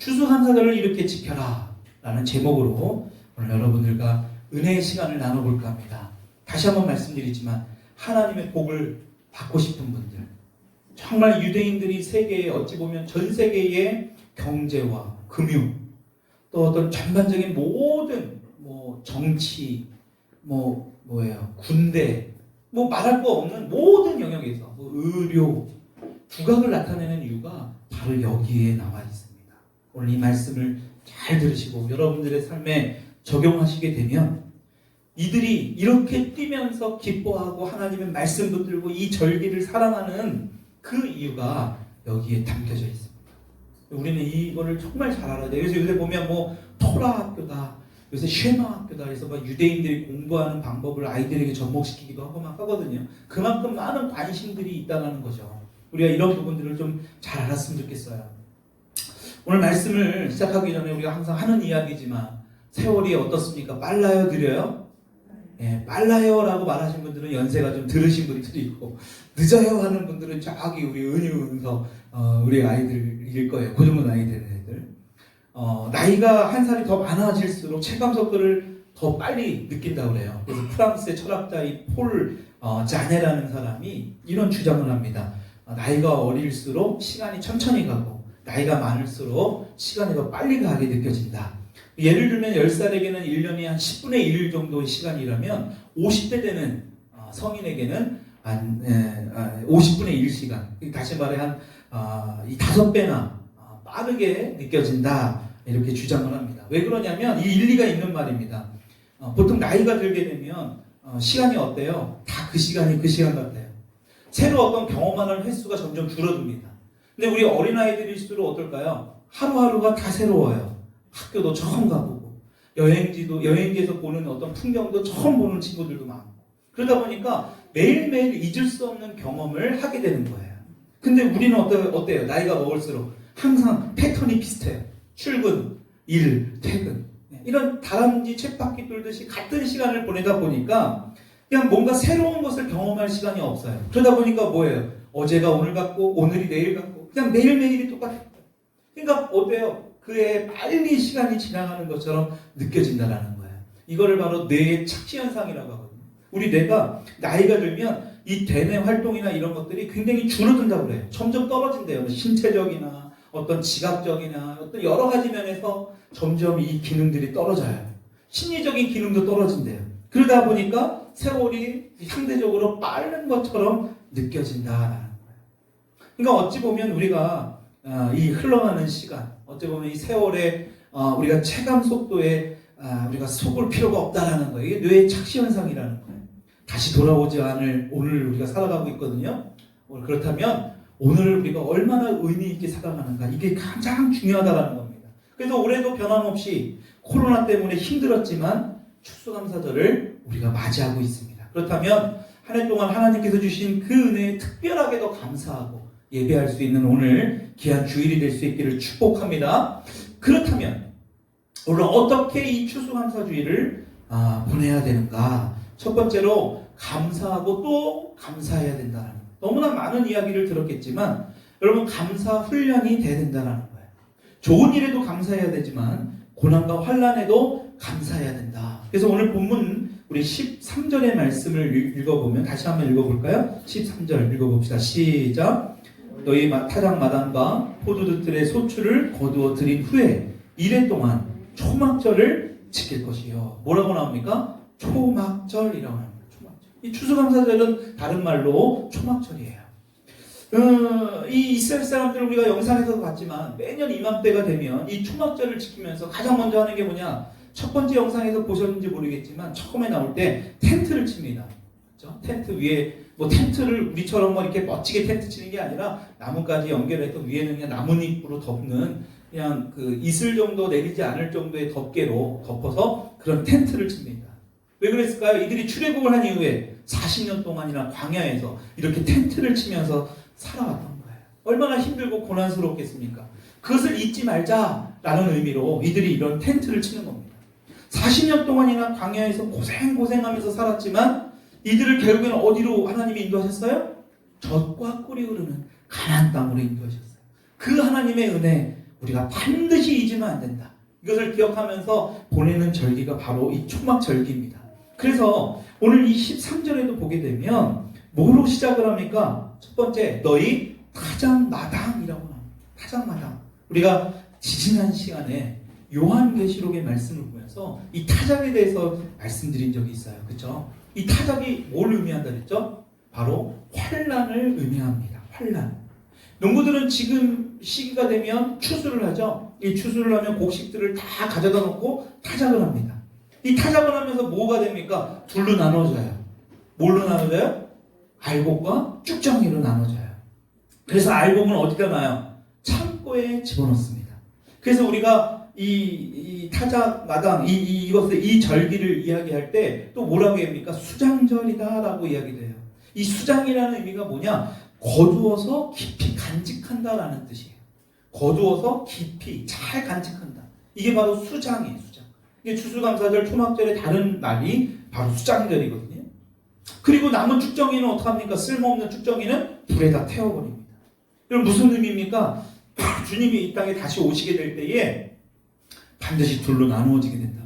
추수감사절을 이렇게 지켜라 라는 제목으로 오늘 여러분들과 은혜의 시간을 나눠볼까 합니다. 다시 한번 말씀드리지만 하나님의 복을 받고 싶은 분들, 정말 유대인들이 세계에 어찌 보면 전 세계의 경제와 금융, 또 어떤 전반적인 모든 정치, 군대, 말할 거 없는 모든 영역에서 의료, 국악을 나타내는 이유가 바로 여기에 나와 있습니다. 오늘 이 말씀을 잘 들으시고 여러분들의 삶에 적용하시게 되면 이들이 이렇게 뛰면서 기뻐하고 하나님의 말씀 붙들고 이 절기를 사랑하는 그 이유가 여기에 담겨져 있습니다. 우리는 이거를 정말 잘 알아야 돼요. 그래서 요새 보면 토라 학교다, 요새 쉐마 학교다 해서 유대인들이 공부하는 방법을 아이들에게 접목시키기도 하고 막 하거든요. 그만큼 많은 관심들이 있다는 거죠. 우리가 이런 부분들을 좀 잘 알았으면 좋겠어요. 오늘 말씀을 시작하기 전에 우리가 항상 하는 이야기지만 세월이 어떻습니까? 빨라요? 느려요? 예, 빨라요 라고 말하신 분들은 연세가 좀 들으신 분들이 있고, 늦어요 하는 분들은 저기 우리 은유은서 우리 아이들일 거예요. 고등부 나이 되는 애들. 나이가 한 살이 더 많아질수록 체감 속도를 더 빨리 느낀다고 그래요. 그래서 프랑스의 철학자 폴 자네라는 사람이 이런 주장을 합니다. 나이가 어릴수록 시간이 천천히 가고 나이가 많을수록 시간이 더 빨리 가게 느껴진다. 예를 들면 10살에게는 1년이 한 10분의 1 정도의 시간이라면 50대 되는 성인에게는 한 50분의 1시간, 다시 말해 한 5배나 빠르게 느껴진다, 이렇게 주장을 합니다. 왜 그러냐면 이 일리가 있는 말입니다. 보통 나이가 들게 되면 시간이 어때요? 다 그 시간이 그 시간 같아요. 새로 어떤 경험하는 횟수가 점점 줄어듭니다. 근데 우리 어린아이들일수록 어떨까요? 하루하루가 다 새로워요. 학교도 처음 가보고, 여행지에서 보는 어떤 풍경도 처음 보는 친구들도 많고, 그러다 보니까 매일매일 잊을 수 없는 경험을 하게 되는 거예요. 근데 우리는 어때요? 나이가 먹을수록 항상 패턴이 비슷해요. 출근, 일, 퇴근. 이런 다람쥐 쳇바퀴 돌듯이 같은 시간을 보내다 보니까 그냥 뭔가 새로운 것을 경험할 시간이 없어요. 그러다 보니까 뭐예요? 어제가 오늘 같고 오늘이 내일 같고 그냥 매일매일이 똑같아요. 그러니까 어때요? 그에 빨리 시간이 지나가는 것처럼 느껴진다는 거예요. 이거를 바로 뇌의 착시 현상이라고 하거든요. 우리 뇌가 나이가 들면 이 대뇌 활동이나 이런 것들이 굉장히 줄어든다고 그래요. 점점 떨어진대요. 신체적이나 어떤 지각적이나 어떤 여러 가지 면에서 점점 이 기능들이 떨어져요. 심리적인 기능도 떨어진대요. 그러다 보니까 세월이 상대적으로 빠른 것처럼 느껴진다라는 거예요. 그러니까 어찌 보면 우리가 이 흘러가는 시간, 어찌 보면 이 세월에 우리가 체감 속도에 우리가 속을 필요가 없다라는 거예요. 이게 뇌의 착시 현상이라는 거예요. 다시 돌아오지 않을 오늘 우리가 살아가고 있거든요. 그렇다면 오늘을 우리가 얼마나 의미 있게 살아가는가, 이게 가장 중요하다라는 겁니다. 그래서 올해도 변함없이 코로나 때문에 힘들었지만 추수감사절을 우리가 맞이하고 있습니다. 그렇다면 한 해 동안 하나님께서 주신 그 은혜에 특별하게도 감사하고 예배할 수 있는 오늘 귀한 주일이 될 수 있기를 축복합니다. 그렇다면 오늘 어떻게 이 추수감사주일을 보내야 되는가? 첫 번째로 감사하고 또 감사해야 된다는 거예요. 너무나 많은 이야기를 들었겠지만 여러분, 감사 훈련이 돼야 된다는 거예요. 좋은 일에도 감사해야 되지만 고난과 환난에도 감사해야 된다. 그래서 오늘 본문 우리 13절의 말씀을 읽어보면, 다시 한번 읽어볼까요? 13절 읽어봅시다. 시작. 너희 타작 마당과 포도즙들의 소출을 거두어 들인 후에 이래 동안 초막절을 지킬 것이요. 뭐라고 나옵니까? 초막절이라고 합니다. 초막절. 이 추수감사절은 다른 말로 초막절이에요. 이 이스라엘 사람들을 우리가 영상에서도 봤지만 매년 이맘때가 되면 이 초막절을 지키면서 가장 먼저 하는 게 뭐냐? 첫 번째 영상에서 보셨는지 모르겠지만 처음에 나올 때 텐트를 칩니다. 그렇죠? 텐트 위에 텐트를 우리처럼 이렇게 멋지게 텐트 치는 게 아니라 나뭇가지 연결해서 위에는 그냥 나뭇잎으로 덮는, 그냥 그 이슬 정도 내리지 않을 정도의 덮개로 덮어서 그런 텐트를 칩니다. 왜 그랬을까요? 이들이 출애굽을 한 이후에 40년 동안이나 광야에서 이렇게 텐트를 치면서 살아왔던 거예요. 얼마나 힘들고 고난스럽겠습니까? 그것을 잊지 말자라는 의미로 이들이 이런 텐트를 치는 겁니다. 40년 동안이나 광야에서 고생하면서 살았지만 이들을 결국에는 어디로 하나님이 인도하셨어요? 젖과 꿀이 흐르는 가나안 땅으로 인도하셨어요. 그 하나님의 은혜, 우리가 반드시 잊으면 안 된다. 이것을 기억하면서 보내는 절기가 바로 이 초막절기입니다. 그래서 오늘 이 13절에도 보게 되면 뭐로 시작을 합니까? 첫 번째, 너희 타작마당이라고 합니다. 타작마당. 우리가 지지난 시간에 요한계시록의 말씀을 보면서 이 타작에 대해서 말씀드린 적이 있어요. 그렇죠? 이 타작이 뭘 의미한다 그랬죠? 바로 환난을 의미합니다. 환난. 농부들은 지금 시기가 되면 추수를 하죠. 이 추수를 하면 곡식들을 다 가져다 놓고 타작을 합니다. 이 타작을 하면서 뭐가 됩니까? 둘로 나눠져요. 뭘로 나눠져요? 알곡과 쭉정이로 나눠져요. 그래서 알곡은 어디다 놔요? 창고에 집어넣습니다. 그래서 우리가 이 타작마당, 이 절기를 이야기할 때 또 뭐라고 합니까? 수장절이다라고 이야기돼요. 이 수장이라는 의미가 뭐냐? 거두어서 깊이 간직한다라는 뜻이에요. 거두어서 깊이 잘 간직한다. 이게 바로 수장이에요. 수장. 이게 추수감사절, 초막절의 다른 날이 바로 수장절이거든요. 그리고 남은 쭉정이는 어떡합니까? 쓸모없는 쭉정이는 불에다 태워버립니다. 그럼 무슨 의미입니까? 주님이 이 땅에 다시 오시게 될 때에 반드시 둘로 나누어지게 된다.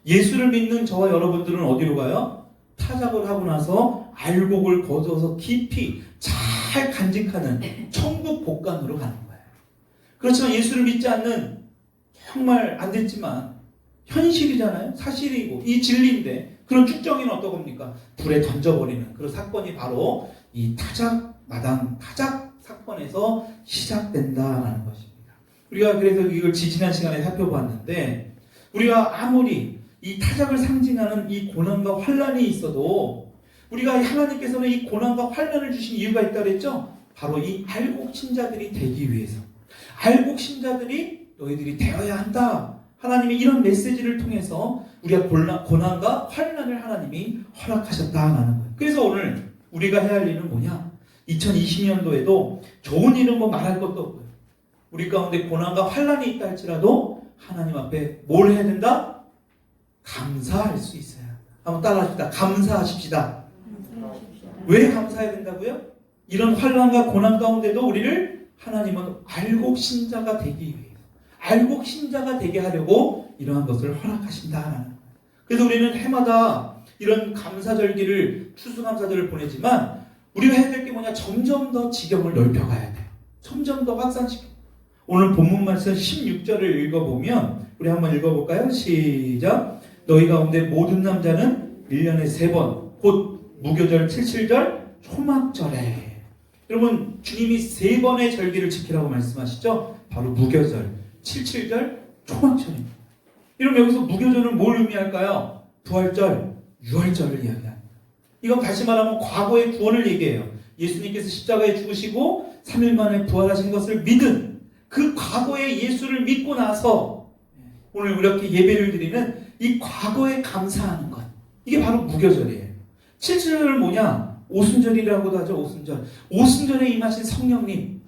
예수를 믿는 저와 여러분들은 어디로 가요? 타작을 하고 나서 알곡을 거두어서 깊이 잘 간직하는 천국 복관으로 가는 거예요. 그렇지만 예수를 믿지 않는, 정말 안 됐지만 현실이잖아요. 사실이고 이 진리인데 그런 쭉정이는 어떤 겁니까? 불에 던져버리는 그런 사건이 바로 이 타작마당, 타작 사건에서 시작된다라는 것입니다. 우리가 그래서 이걸 지난 시간에 살펴봤는데, 우리가 아무리 이 타작을 상징하는 이 고난과 환난이 있어도 우리가 하나님께서는 이 고난과 환난을 주신 이유가 있다고 했죠? 바로 이 알곡 신자들이 되기 위해서. 알곡 신자들이 너희들이 되어야 한다. 하나님이 이런 메시지를 통해서 우리가 고난과 환난을 하나님이 허락하셨다라는 거예요. 그래서 오늘 우리가 해야 할 일은 뭐냐? 2020년도에도 좋은 일은 뭐 말할 것도 없고요. 우리 가운데 고난과 환난이 있다 할지라도 하나님 앞에 뭘 해야 된다? 감사할 수 있어요. 한번 따라합시다. 감사하십시다. 왜 감사해야 된다고요? 이런 환난과 고난 가운데도 우리를 하나님은 알곡 신자가 되기 위해, 알곡 신자가 되게 하려고 이러한 것을 허락하신다라는 거예요. 그래서 우리는 해마다 이런 감사절기를, 추수감사절을 보내지만 우리가 해야 될 게 뭐냐? 점점 더 지경을 넓혀가야 돼요. 점점 더 확산시켜. 오늘 본문 말씀 16절을 읽어보면, 우리 한번 읽어볼까요? 시작. 너희 가운데 모든 남자는 1년에 3번, 곧 무교절, 77절, 초막절에. 여러분, 주님이 3번의 절기를 지키라고 말씀하시죠? 바로 무교절, 77절, 초막절입니다. 여러분, 여기서 무교절은 뭘 의미할까요? 부활절, 유월절을 이야기합니다. 이건 다시 말하면 과거의 구원을 얘기해요. 예수님께서 십자가에 죽으시고 3일 만에 부활하신 것을 믿은 그 과거의 예수를 믿고 나서 오늘 이렇게 예배를 드리는 이 과거에 감사하는 것, 이게 바로 무교절이에요. 7절은 뭐냐? 오순절이라고도 하죠. 오순절. 오순절에 임하신 성령님,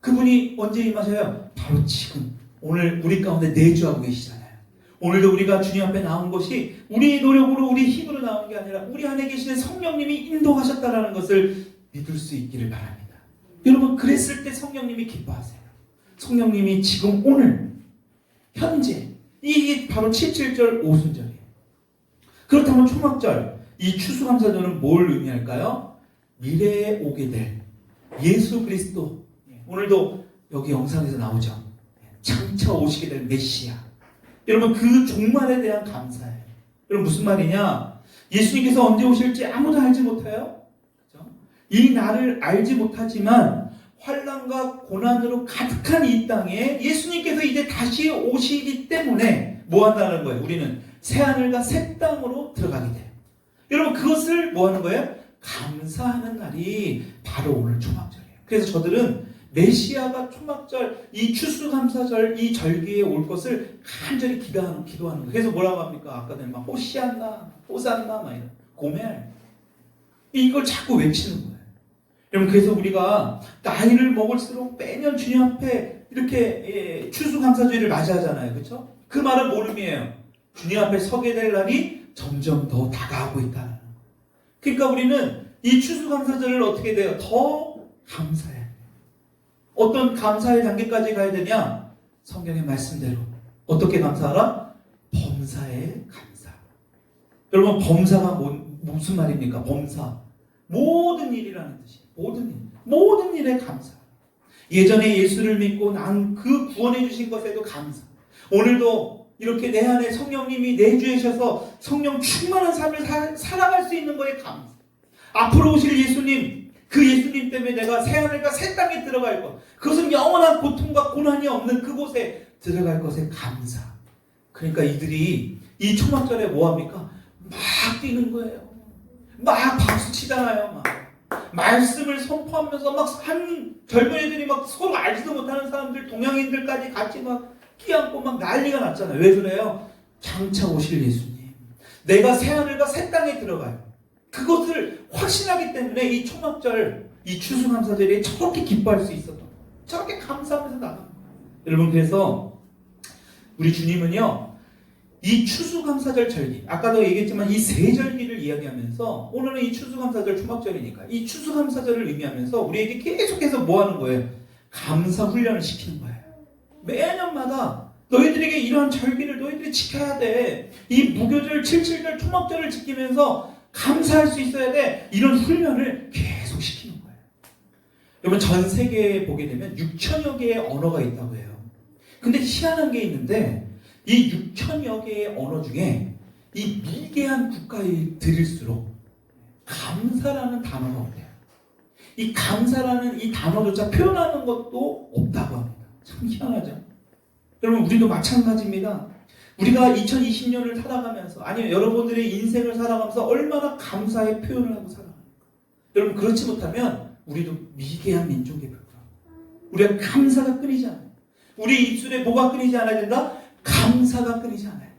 그분이 언제 임하셔요? 바로 지금, 오늘 우리 가운데 내주하고 계시잖아요. 오늘도 우리가 주님 앞에 나온 것이 우리의 노력으로, 우리 힘으로 나온 게 아니라 우리 안에 계시는 성령님이 인도하셨다는 것을 믿을 수 있기를 바랍니다. 여러분, 그랬을 때 성령님이 기뻐하세요. 성령님이 지금 오늘 현재, 이게 바로 77절 오순절이에요. 그렇다면 초막절, 이 추수감사절은 뭘 의미할까요? 미래에 오게 될 예수 그리스도, 오늘도 여기 영상에서 나오죠. 장차 오시게 될 메시아. 여러분, 그 종말에 대한 감사예요. 여러분, 무슨 말이냐? 예수님께서 언제 오실지 아무도 알지 못해요. 그렇죠? 이 날을 알지 못하지만 환난과 고난으로 가득한 이 땅에 예수님께서 이제 다시 오시기 때문에 뭐 한다는 거예요? 우리는 새하늘과 새 땅으로 들어가게 돼요. 여러분, 그것을 뭐 하는 거예요? 감사하는 날이 바로 오늘 초막절이에요. 그래서 저들은 메시아가 초막절, 이 추수감사절, 이 절기에 올 것을 간절히 기도하는 거예요. 그래서 뭐라고 합니까? 아까 전에 막 호시안나, 호산나, 막 이런 고멜, 이걸 자꾸 외치는 거예요. 여러분, 그래서 우리가 나이를 먹을수록 매년 주님 앞에 이렇게 추수감사주의를 맞이하잖아요. 그렇죠? 그 말은 뭘 의미해요? 주님 앞에 서게 될 날이 점점 더 다가오고 있다는 거예요. 그러니까 우리는 이 추수감사절을 어떻게 돼요? 더 감사해요. 어떤 감사의 단계까지 가야 되냐? 성경의 말씀대로 어떻게 감사하라? 범사에 감사. 여러분, 범사가 무슨 말입니까? 범사, 모든 일이라는 뜻이에요. 모든 일에 감사. 예전에 예수를 믿고 난 그 구원해 주신 것에도 감사. 오늘도 이렇게 내 안에 성령님이 내주셔서 성령 충만한 삶을 살아갈 수 있는 거에 감사. 앞으로 오실 예수님, 그 예수님 때문에 내가 새하늘과 새 땅에 들어갈 것, 그것은 영원한 고통과 고난이 없는 그곳에 들어갈 것에 감사. 그러니까 이들이 이 초막절에 뭐합니까? 막 뛰는 거예요. 막 박수 치잖아요. 막 말씀을 선포하면서 막 한 젊은 애들이 막 서로 알지도 못하는 사람들, 동양인들까지 같이 막 끼안고 막 난리가 났잖아요. 왜 그래요? 장차 오실 예수님, 내가 새하늘과 새 땅에 들어가요. 그것을 확신하기 때문에 이 초막절, 이 추수감사절에 저렇게 기뻐할 수 있었던 거예요. 저렇게 감사하면서 나가는 거예요. 여러분, 그래서 우리 주님은요, 이 추수감사절 절기, 아까도 얘기했지만 이 세 절기를 이야기하면서, 오늘은 이 추수감사절 초막절이니까 이 추수감사절을 의미하면서 우리에게 계속해서 뭐 하는 거예요? 감사 훈련을 시키는 거예요. 매년마다 너희들에게 이러한 절기를 너희들이 지켜야 돼. 이 무교절, 77절, 초막절을 지키면서 감사할 수 있어야 돼. 이런 훈련을 계속 시키는 거예요. 여러분, 전 세계에 보게 되면 6천여 개의 언어가 있다고 해요. 근데 희한한 게 있는데, 이 6천여 개의 언어 중에 이 미개한 국가에 들일수록 감사라는 단어가 없대요. 이 감사라는 이 단어조차 표현하는 것도 없다고 합니다. 참 희한하죠? 여러분, 우리도 마찬가지입니다. 우리가 2020년을 살아가면서, 아니면 여러분들의 인생을 살아가면서 얼마나 감사의 표현을 하고 살아갑니까? 여러분, 그렇지 못하면 우리도 미개한 민족에 불과합니다. 우리가 감사가 끊이지 않아요. 우리 입술에 뭐가 끊이지 않아야 된다? 감사가 끊이지 않아요.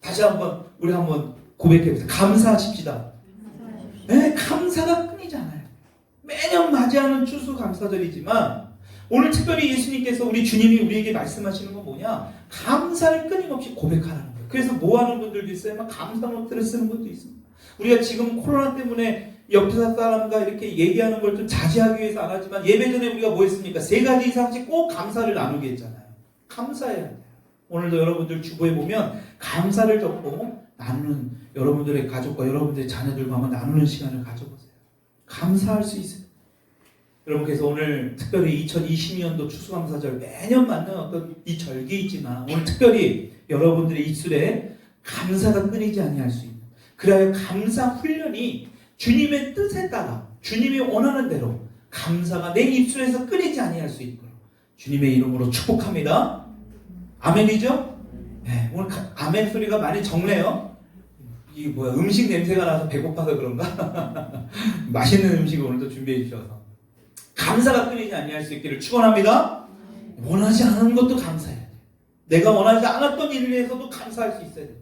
다시 한번 우리 한번 고백해보세요. 감사하십시다. 네, 감사가 끊이지 않아요. 매년 맞이하는 추수감사절이지만 오늘 특별히 예수님께서, 우리 주님이 우리에게 말씀하시는 건 뭐냐? 감사를 끊임없이 고백하라는 거예요. 그래서 뭐 하는 분들도 있어요. 막 감사 노트를 쓰는 분도 있습니다. 우리가 지금 코로나 때문에 옆 사람과 이렇게 얘기하는 걸 좀 자제하기 위해서 안 하지만, 예배 전에 우리가 뭐 했습니까? 3가지 이상씩 꼭 감사를 나누게 했잖아요. 감사해야 돼요. 오늘도 여러분들 주보에 보면 감사를 적고 나누는, 여러분들의 가족과 여러분들의 자녀들과 한번 나누는 시간을 가져보세요. 감사할 수 있어요. 여러분, 그래서 오늘 특별히 2020년도 추수감사절, 매년 맞는 어떤 이 절기이지만 오늘 특별히 여러분들의 입술에 감사가 끊이지 아니할 수 있는, 그래야 감사 훈련이 주님의 뜻에 따라 주님이 원하는 대로 감사가 내 입술에서 끊이지 아니할 수 있도록 주님의 이름으로 축복합니다. 아멘이죠? 네, 오늘 아멘 소리가 많이 적네요. 이게 뭐야, 음식 냄새가 나서 배고파서 그런가? 맛있는 음식을 오늘도 준비해 주셔서 감사가 끊이지 아니할 수 있기를 축원합니다. 원하지 않은 것도 감사해야 돼. 내가 원하지 않았던 일에 대해서도 감사할 수 있어야 돼.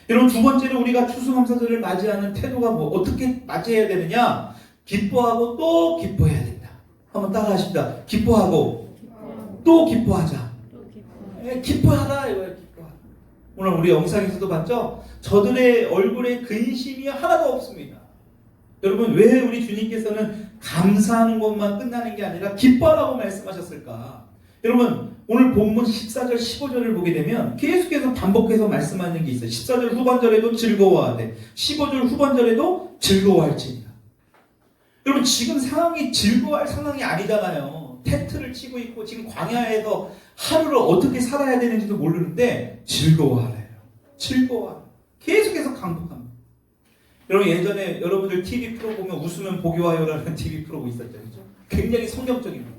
여러분, 두 번째로 우리가 추수감사절을 맞이하는 태도가 어떻게 맞이해야 되느냐? 기뻐하고 또 기뻐해야 된다. 한번 따라 하십니다. 기뻐하고 또 기뻐하자. 기뻐하라 이거예요. 기뻐하라. 오늘 우리 영상에서도 봤죠? 저들의 얼굴에 근심이 하나도 없습니다. 여러분, 왜 우리 주님께서는 감사하는 것만 끝나는 게 아니라 기뻐하라고 말씀하셨을까? 여러분, 오늘 본문 14절 15절을 보게 되면 계속해서 반복해서 말씀하는 게 있어요. 14절 후반절에도 즐거워하되 15절 후반절에도 즐거워할지니라. 여러분, 지금 상황이 즐거워할 상황이 아니잖아요. 텐트를 치고 있고 지금 광야에서 하루를 어떻게 살아야 되는지도 모르는데 즐거워하래요. 즐거워하라. 계속해서 강독합니다. 여러분, 예전에 여러분들 TV 프로 보면 웃으면 복이 와요라는 TV 프로가 있었죠. 그렇죠? 굉장히 성경적입니다.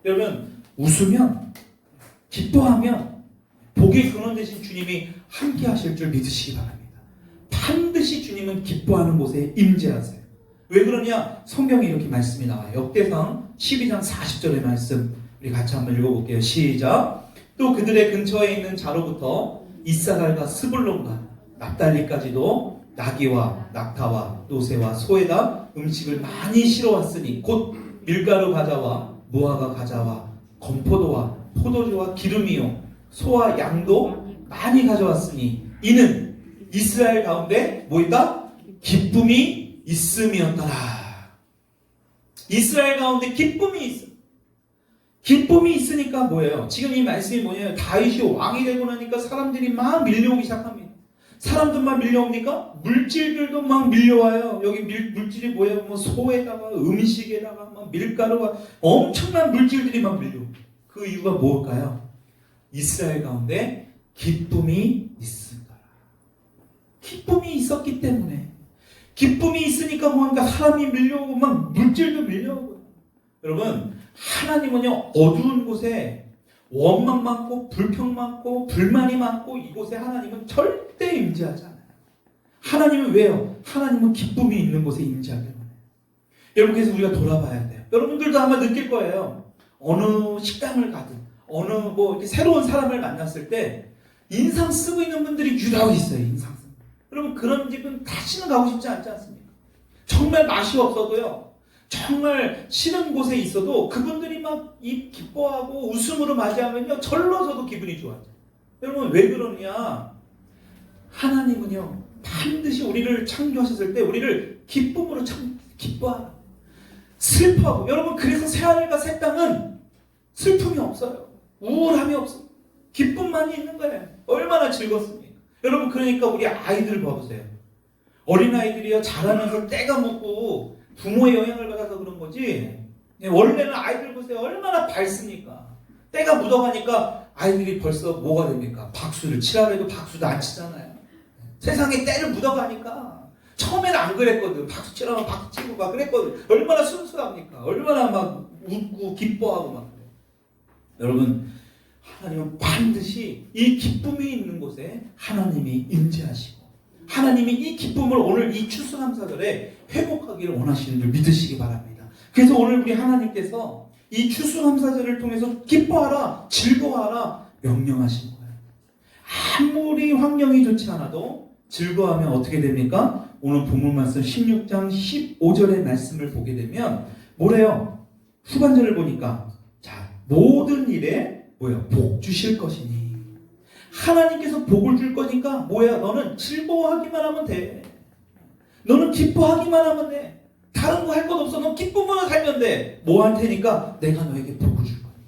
여러분, 웃으면, 기뻐하면 복의 근원 되신 주님이 함께 하실 줄 믿으시기 바랍니다. 반드시 주님은 기뻐하는 곳에 임재하세요. 왜 그러냐? 성경에 이렇게 말씀이 나와요. 역대상 12장 40절의 말씀 우리 같이 한번 읽어볼게요. 시작. 또 그들의 근처에 있는 자로부터 이사갈과 스불론과 납달리까지도 나귀와 낙타와 노새와 소에다 음식을 많이 실어왔으니 곧 밀가루 과자와 무화과 과자와 건포도와 포도주와 기름이요 소와 양도 많이 가져왔으니 이는 이스라엘 가운데 뭐 있다? 기쁨이 있음이었더라. 이스라엘 가운데 기쁨이 있음. 기쁨이 있으니까 뭐예요? 지금 이 말씀이 뭐냐면 다윗이 왕이 되고 나니까 사람들이 막 밀려오기 시작합니다. 사람들만 밀려옵니까? 물질들도 막 밀려와요. 여기 물질이 뭐예요? 뭐 소에다가 음식에다가 막 밀가루가 엄청난 물질들이 막 밀려옵니다. 그 이유가 뭘까요? 이스라엘 가운데 기쁨이 있습니다. 기쁨이 있었기 때문에. 기쁨이 있으니까 뭔가 사람이 밀려오고 막 물질도 밀려오고. 여러분, 하나님은요 어두운 곳에 원망 많고 불평 많고 불만이 많고 이곳에 하나님은 절대 임재하지 않아요. 하나님은 왜요? 하나님은 기쁨이 있는 곳에 임재하기 때문에. 여러분, 그래서 우리가 돌아봐야 돼요. 여러분들도 아마 느낄 거예요. 어느 식당을 가든 어느 뭐 이렇게 새로운 사람을 만났을 때 인상 쓰고 있는 분들이 유독 있어요. 인상 쓰고. 여러분, 그런 집은 다시는 가고 싶지 않지 않습니까? 정말 맛이 없어도요. 정말 싫은 곳에 있어도 그분들이 막 입 기뻐하고 웃음으로 맞이하면요 절로 저도 기분이 좋아져요. 여러분, 왜 그러냐? 하나님은요 반드시 우리를 창조하셨을 때 우리를 기쁨으로 기뻐하라. 슬퍼하고. 여러분, 그래서 새하늘과 새 땅은 슬픔이 없어요. 우울함이 없어요. 기쁨만이 있는 거예요. 얼마나 즐겁습니까? 여러분, 그러니까 우리 아이들 봐보세요. 어린아이들이요 자라면서 때가 묻고 부모의 영향을 받아서 그런 거지. 원래는 아이들 보세요. 얼마나 밝습니까? 때가 묻어가니까 아이들이 벌써 뭐가 됩니까? 박수를 치라고 해도 박수도 안 치잖아요. 세상에 때를 묻어가니까. 처음에는 안 그랬거든. 박수 치라고 박수 치고 막 그랬거든. 얼마나 순수합니까? 얼마나 막 웃고 기뻐하고 막 그래요. 여러분, 하나님은 반드시 이 기쁨이 있는 곳에 하나님이 임재하시고 하나님이 이 기쁨을 오늘 이 추수감사절에 회복하기를 원하시는 줄 믿으시기 바랍니다. 그래서 오늘 우리 하나님께서 이 추수감사절을 통해서 기뻐하라, 즐거워하라 명령하신 거예요. 아무리 환경이 좋지 않아도 즐거워하면 어떻게 됩니까? 오늘 본문 말씀 16장 15절의 말씀을 보게 되면 뭐래요? 후반절을 보니까 자, 모든 일에 뭐예요? 복 주실 것이니. 하나님께서 복을 줄 거니까 뭐야? 너는 즐거워하기만 하면 돼. 너는 기뻐하기만 하면 돼. 다른 거 할 것 없어. 너 기쁨으로 살면 돼. 뭐 할 테니까 내가 너에게 복을 줄 거니까.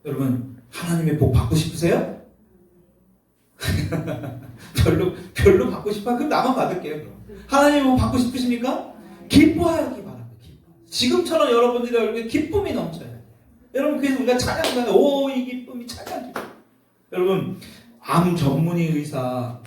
여러분, 하나님의 복 받고 싶으세요? 별로 받고 싶어? 그럼 나만 받을게요. 그럼. 하나님의 복 받고 싶으십니까? 기뻐하기 바랍니다. 지금처럼 여러분들의 얼굴에 기쁨이 넘쳐야 돼요. 여러분, 그래서 우리가 찬양하면 오, 이 기쁨이 찬양 기쁨. 여러분, 암 전문의 의사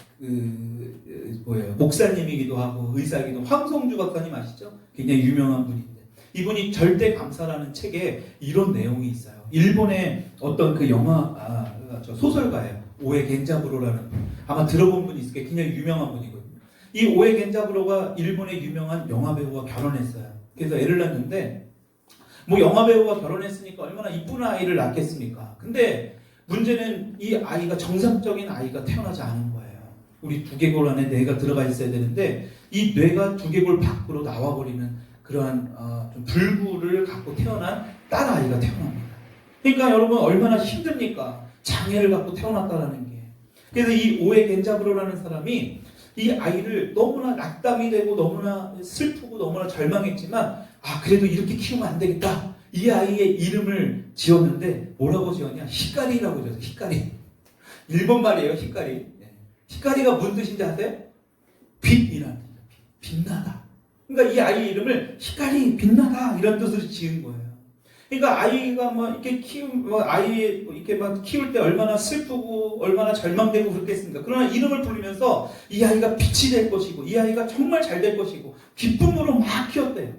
목사님이기도 하고 의사이기도 황성주 박사님 아시죠? 굉장히 유명한 분인데 이분이 절대 감사라는 책에 이런 내용이 있어요. 일본의 어떤 그 영화 소설가예요. 오에 겐자부로라는 분. 아마 들어본 분이 있을 거예요. 굉장히 유명한 분이거든요. 이 오에 겐자부로가 일본의 유명한 영화 배우와 결혼했어요. 그래서 애를 낳는데 뭐 영화 배우가 결혼했으니까 얼마나 이쁜 아이를 낳겠습니까? 근데 문제는 이 아이가 정상적인 아이가 태어나지 않은 거예요. 우리 두개골 안에 뇌가 들어가 있어야 되는데 이 뇌가 두개골 밖으로 나와버리는 그러한 좀 불구를 갖고 태어난 딸 아이가 태어납니다. 그러니까 여러분 얼마나 힘듭니까? 장애를 갖고 태어났다라는 게. 그래서 이 오에 겐자부로라는 사람이 이 아이를 너무나 낙담이 되고 너무나 슬프고 너무나 절망했지만 그래도 이렇게 키우면 안 되겠다. 이 아이의 이름을 지었는데 뭐라고 지었냐? 히카리라고 지었어요. 히카리. 일본 말이에요. 히카리. 히카리가 무슨 뜻인지 아세요? 빛이라는 뜻이에요. 빛나다. 그러니까 이 아이 이름을 히카리, 빛나다 이런 뜻으로 지은 거예요. 그러니까 아이가 막 이렇게 이렇게 막 키울 때 얼마나 슬프고 얼마나 절망되고 그렇겠습니까? 그러나 이름을 부르면서 이 아이가 빛이 될 것이고 이 아이가 정말 잘 될 것이고 기쁨으로 막 키웠대요.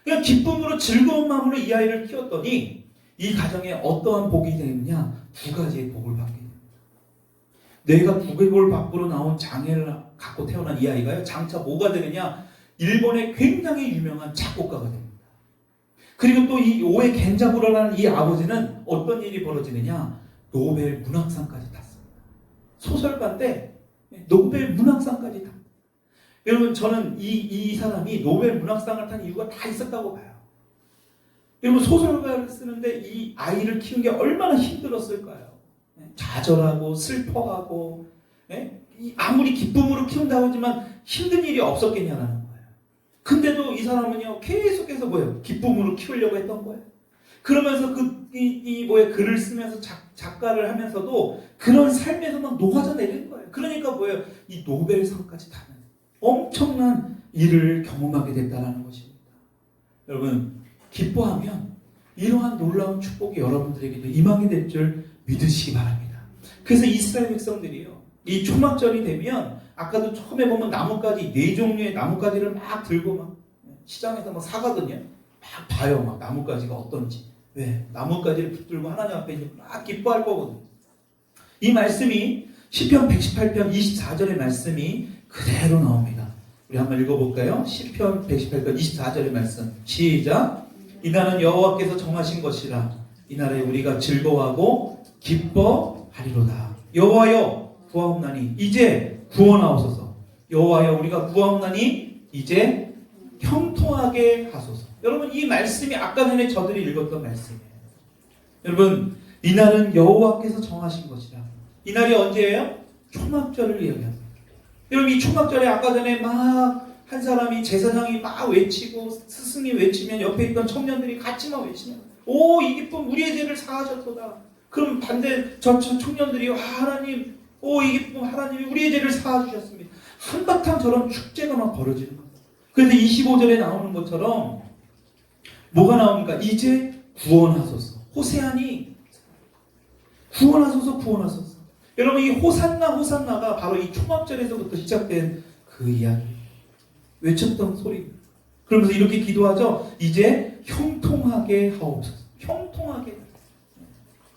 그냥 기쁨으로 즐거운 마음으로 이 아이를 키웠더니 이 가정에 어떠한 복이 되느냐? 두 가지의 복을 받게 됩니다. 내가 두개골 밖으로 나온 장애를 갖고 태어난 이 아이가요. 장차 뭐가 되느냐? 일본의 굉장히 유명한 작곡가가 됩니다. 그리고 또 이 오에 겐자부로라는 이 아버지는 어떤 일이 벌어지느냐? 노벨 문학상까지 탔습니다. 소설가인데 노벨 문학상까지 탔습니다. 여러분, 저는 이 사람이 노벨 문학상을 탄 이유가 다 있었다고 봐요. 여러분, 소설가를 쓰는데 이 아이를 키우는 게 얼마나 힘들었을까요? 좌절하고 슬퍼하고 아무리 기쁨으로 키운다고 하지만 힘든 일이 없었겠냐라는 거예요. 근데도 이 사람은요 계속해서 기쁨으로 키우려고 했던 거예요. 그러면서 글을 쓰면서 작가를 하면서도 그런 삶에서 막 녹아져 내리는 거예요. 그러니까 뭐예요? 이 노벨상까지 타는 엄청난 일을 경험하게 됐다는 것입니다. 여러분, 기뻐하면 이러한 놀라운 축복이 여러분들에게도 임하게 될 줄 믿으시기 바랍니다. 그래서 이스라엘 백성들이요, 이 초막절이 되면 아까도 처음에 보면 나뭇가지, 4종류의 나뭇가지를 막 들고 막 시장에서 막 사가거든요. 막 봐요, 막 나뭇가지가 어떤지. 왜? 나뭇가지를 붙들고 하나님 앞에 이제 막 기뻐할 거거든요. 이 말씀이 시편 118편 24절의 말씀이 그대로 나옵니다. 우리 한번 읽어볼까요? 시편 118편 24절의 말씀. 시작. 이날은 여호와께서 정하신 것이라. 이날에 우리가 즐거워하고 기뻐하리로다. 여호와여 구하옵나니 이제 구원하옵소서. 여호와여 우리가 구하옵나니 이제 형통하게 하소서. 여러분, 이 말씀이 아까 전에 저들이 읽었던 말씀이에요. 여러분, 이날은 여호와께서 정하신 것이라. 이날이 언제예요? 초막절을 이야기합니다. 여러분, 이 초막절에 아까 전에 막 한 사람이, 제사장이 막 외치고 스승이 외치면 옆에 있던 청년들이 같이 막 외치면, 오, 이 기쁨 우리의 죄를 사하셨도다. 그럼 반대 저 청년들이, 하나님, 오, 이 기쁨 하나님이 우리의 죄를 사하주셨습니다. 한바탕 저런 축제가 막 벌어지는 거예요. 그런데 25절에 나오는 것처럼 뭐가 나옵니까? 이제 구원하소서. 호세아니 구원하소서, 구원하소서. 여러분, 이 호산나가 바로 이 초막절에서부터 시작된 그 이야기, 외쳤던 소리. 그러면서 이렇게 기도하죠. 이제 형통하게 하옵소서. 형통하게.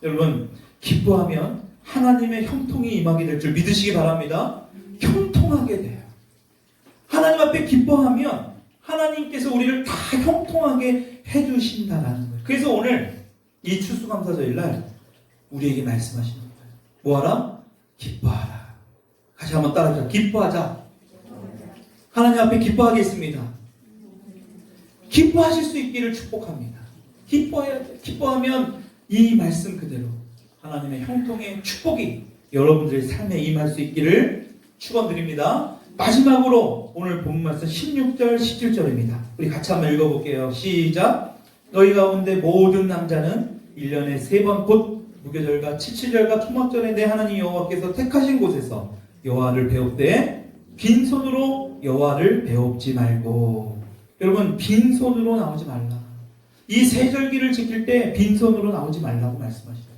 여러분, 기뻐하면 하나님의 형통이 임하게 될 줄 믿으시기 바랍니다. 형통하게 돼요. 하나님 앞에 기뻐하면 하나님께서 우리를 다 형통하게 해주신다라는 거예요. 그래서 오늘 이 추수감사절날 우리에게 말씀하시는 거예요. 뭐하라? 기뻐하라. 같이 한번 따라하자. 기뻐하자. 하나님 앞에 기뻐하겠습니다. 기뻐하실 수 있기를 축복합니다. 기뻐해야 돼. 기뻐하면 이 말씀 그대로 하나님의 형통의 축복이 여러분들의 삶에 임할 수 있기를 축원드립니다. 마지막으로 오늘 본 말씀 16절 17절입니다. 우리 같이 한번 읽어볼게요. 시작. 너희 가운데 모든 남자는 1년에 3번 곧 무교절과 칠칠절과 초막절에 내 하나님 여호와께서 택하신 곳에서 여호와를 배웁되 빈손으로 여호와를 배웁지 말고. 여러분, 빈손으로 나오지 말라. 이 세절기를 지킬 때 빈손으로 나오지 말라고 말씀하시죠.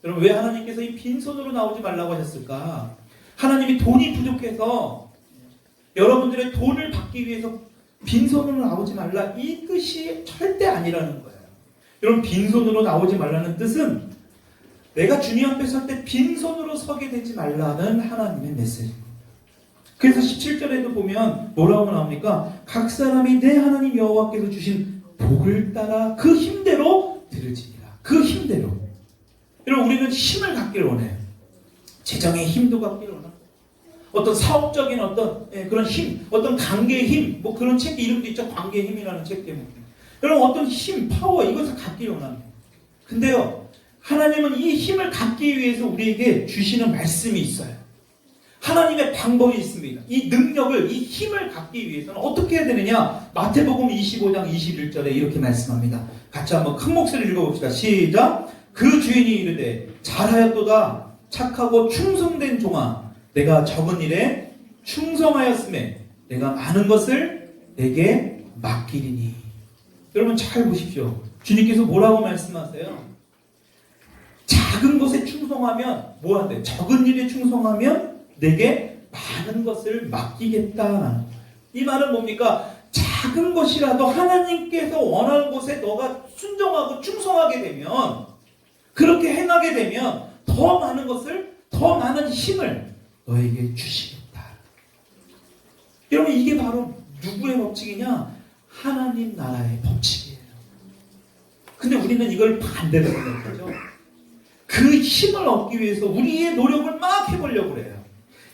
여러분, 왜 하나님께서 이 빈손으로 나오지 말라고 하셨을까? 하나님이 돈이 부족해서 여러분들의 돈을 받기 위해서 빈손으로 나오지 말라, 이 뜻이 절대 아니라는 거예요. 여러분, 빈손으로 나오지 말라는 뜻은 내가 주님 앞에 설 때 빈손으로 서게 되지 말라는 하나님의 메시지입니다. 그래서 17절에도 보면 뭐라고 나옵니까? 각 사람이 내 하나님 여호와께서 주신 복을 따라 그 힘대로 드릴지니라. 그 힘대로. 여러분, 우리는 힘을 갖기를 원해요. 재정의 힘도 갖기를 원하고, 어떤 사업적인 어떤 그런 힘, 어떤 관계의 힘, 뭐 그런 책 이름도 있죠. 관계의 힘이라는 책 때문에. 여러분, 어떤 힘, 파워, 이것을 갖기를 원합니다. 근데요, 하나님은 이 힘을 갖기 위해서 우리에게 주시는 말씀이 있어요. 하나님의 방법이 있습니다. 이 능력을, 이 힘을 갖기 위해서는 어떻게 해야 되느냐? 마태복음 25장 21절에 이렇게 말씀합니다. 같이 한번 큰 목소리를 읽어봅시다. 시작. 그 주인이 이르되 잘하였도다 착하고 충성된 종아, 내가 적은 일에 충성하였음에 내가 많은 것을 내게 맡기리니. 여러분, 잘 보십시오. 주님께서 뭐라고 말씀하세요? 작은 것에 충성하면 뭐 한대? 적은 일에 충성하면 내게 많은 것을 맡기겠다라는 거예요. 이 말은 뭡니까? 작은 것이라도 하나님께서 원하는 곳에 너가 순종하고 충성하게 되면, 그렇게 행하게 되면 더 많은 것을, 더 많은 힘을 너에게 주시겠다. 여러분, 이게 바로 누구의 법칙이냐? 하나님 나라의 법칙이에요. 근데 우리는 이걸 반대로 하는 거죠. 그 힘을 얻기 위해서 우리의 노력을 막 해보려고 그래요.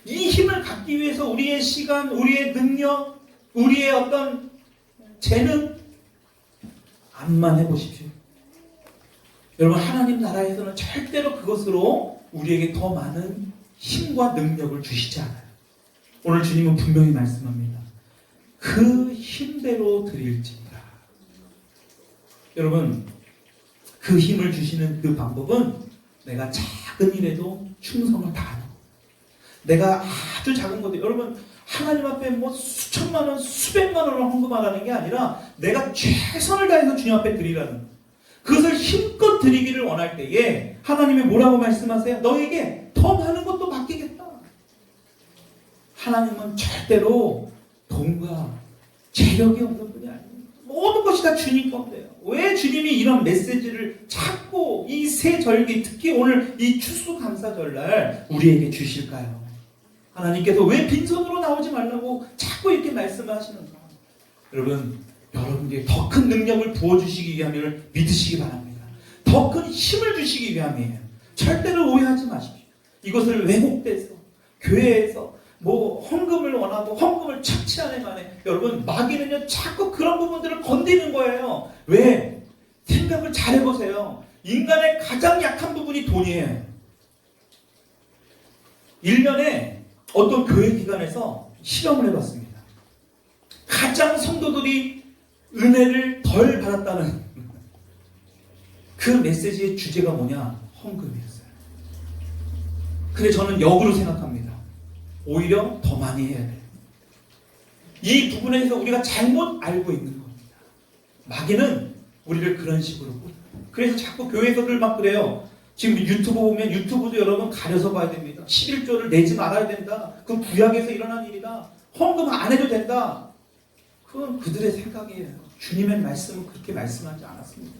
이 힘을 갖기 위해서 우리의 시간, 우리의 능력, 우리의 어떤 재능, 암만 해보십시오. 여러분, 하나님 나라에서는 절대로 그것으로 우리에게 더 많은 힘과 능력을 주시지 않아요. 오늘 주님은 분명히 말씀합니다. 그 힘대로 드릴지니라. 여러분, 그 힘을 주시는 그 방법은 내가 작은 일에도 충성을 다하는 거. 내가 아주 작은 것도 여러분 하나님 앞에 뭐 수천만 원, 수백만 원을 헌금하라는 게 아니라 내가 최선을 다해서 주님 앞에 드리라는 거. 그것을 힘껏 드리기를 원할 때에 하나님이 뭐라고 말씀하세요? 너에게 더 많은 것도 맡기겠다. 하나님은 절대로 돈과 재력이 없는 분이 아닙니다. 모든 것이 다 주님 건데요. 왜 주님이 이런 메시지를 자꾸 이 새 절기, 특히 오늘 이 추수감사절날 우리에게 주실까요? 하나님께서 왜 빈손으로 나오지 말라고 자꾸 이렇게 말씀하시는가? 여러분, 여러분께 더 큰 능력을 부어주시기 위함을 믿으시기 바랍니다. 더 큰 힘을 주시기 위함이에요. 절대로 오해하지 마십시오. 이것을 왜곡돼서 교회에서 뭐 헌금을 원하고 헌금을 착취하는 만에 여러분 마귀는요 자꾸 그런 부분들을 건드리는 거예요. 왜? 생각을 잘 해보세요. 인간의 가장 약한 부분이 돈이에요. 1년에 어떤 교회 기관에서 실험을 해봤습니다. 가장 성도들이 은혜를 덜 받았다는 그 메시지의 주제가 뭐냐? 헌금이었어요. 근데 저는 역으로 생각합니다. 오히려 더 많이 해야 돼요. 이 부분에서 우리가 잘못 알고 있는 겁니다. 마귀는 우리를 그런 식으로 그래서 자꾸 교회에서들 막 그래요. 지금 유튜브 보면 유튜브도 여러분 가려서 봐야 됩니다. 11조를 내지 말아야 된다. 그건 구약에서 일어난 일이다. 헌금 안 해도 된다. 그건 그들의 생각이에요. 주님의 말씀은 그렇게 말씀하지 않았습니다.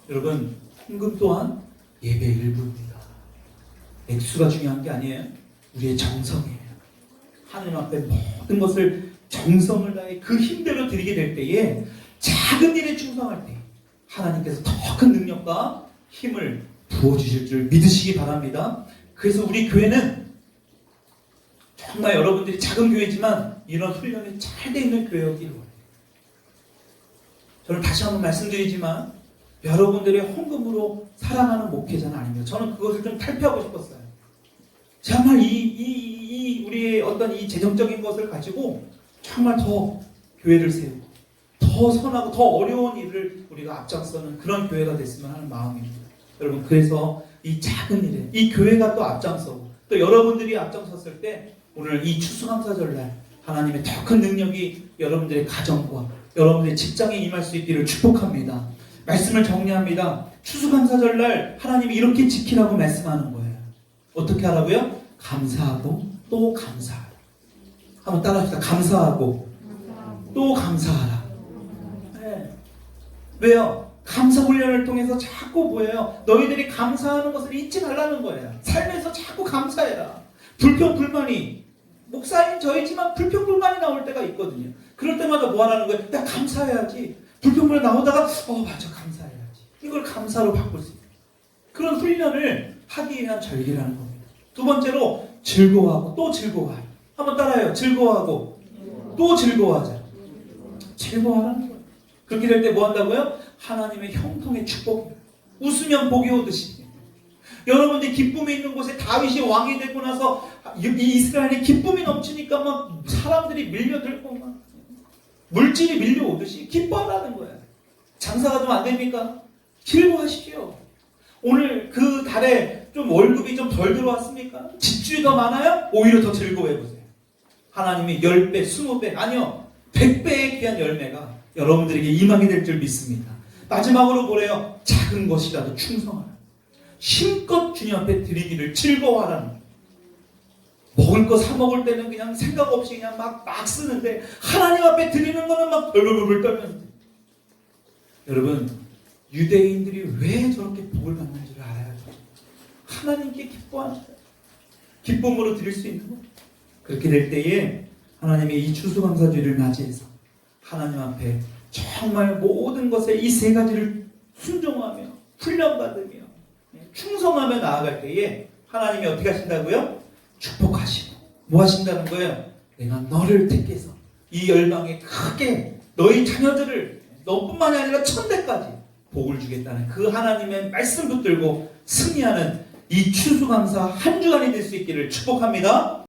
여러분, 헌금 또한 예배의 일부입니다. 액수가 중요한 게 아니에요. 우리의 정성이에요. 하나님 앞에 모든 것을 정성을 다해 그 힘대로 드리게 될 때에 작은 일에 충성할 때 하나님께서 더 큰 능력과 힘을 부어주실 줄 믿으시기 바랍니다. 그래서 우리 교회는 정말 여러분들이 작은 교회지만 이런 훈련이 잘 돼 있는 교회이길 원해요. 저는 다시 한번 말씀드리지만 여러분들의 헌금으로 살아가는 목회자는 아닙니다. 저는 그것을 좀 탈피하고 싶었어요. 정말 우리의 어떤 이 재정적인 것을 가지고 정말 더 교회를 세우고 더 선하고 더 어려운 일을 우리가 앞장서는 그런 교회가 됐으면 하는 마음입니다. 여러분, 그래서 이 작은 일에 이 교회가 또 앞장서고 또 여러분들이 앞장섰을 때 오늘 이 추수감사절날 하나님의 더 큰 능력이 여러분들의 가정과 여러분들의 직장에 임할 수 있기를 축복합니다. 말씀을 정리합니다. 추수감사절날 하나님이 이렇게 지키라고 말씀하는 거예요. 어떻게 하라고요? 감사하고 또 감사하라. 한번 따라합시다. 감사하고 또 감사하라. 네. 왜요? 감사 훈련을 통해서 자꾸 뭐예요? 너희들이 감사하는 것을 잊지 말라는 거예요. 삶에서 자꾸 감사해라. 불평불만이 목사인 저이지만 불평불만이 나올 때가 있거든요. 그럴 때마다 뭐 하라는 거예요? 야, 감사해야지. 불평불만 나오다가 맞아, 감사해야지. 이걸 감사로 바꿀 수 있어요. 그런 훈련을 하기 위한 절기라는 겁니다. 두 번째로 즐거워하고 또 즐거워하라. 한번 따라해요. 즐거워하고 또 즐거워하자. 즐거워하라는 거예요. 그렇게 될 때 뭐 한다고요? 하나님의 형통의 축복. 웃으면 복이 오듯이. 여러분들이 기쁨이 있는 곳에 다윗이 왕이 되고 나서 이 이스라엘이 기쁨이 넘치니까 막 사람들이 밀려들고 막 물질이 밀려오듯이 기뻐하라는 거예요. 장사가 좀 안 됩니까? 즐거워하십시오. 오늘 그 달에 좀 월급이 좀 덜 들어왔습니까? 집주이 더 많아요? 오히려 더 즐거워해보세요. 하나님이 10배, 20배, 아니요 100배의 귀한 열매가 여러분들에게 임하게 될 줄 믿습니다. 마지막으로 뭐래요? 작은 것이라도 충성하라. 힘껏 주님 앞에 드리기를 즐거워하라는 거예요. 먹을 거 사 먹을 때는 그냥 생각 없이 그냥 막 쓰는데 하나님 앞에 드리는 거는 막 벌벌벌 떨면서. 여러분, 유대인들이 왜 저렇게 복을 받는지를 알아야죠. 하나님께 기뻐하는 거예요. 기쁨으로 드릴 수 있는 거예요. 그렇게 될 때에 하나님의 이 추수감사주의를 맞이해서 하나님 앞에 정말 모든 것에 이 세 가지를 순종하며 훈련받으며 충성하며 나아갈 때에 하나님이 어떻게 하신다고요? 축복하시고 뭐 하신다는 거예요? 내가 너를 택해서 이 열방에 크게 너희 자녀들을 너뿐만이 아니라 천대까지 복을 주겠다는 그 하나님의 말씀 붙들고 승리하는 이 추수감사 한 주간이 될 수 있기를 축복합니다.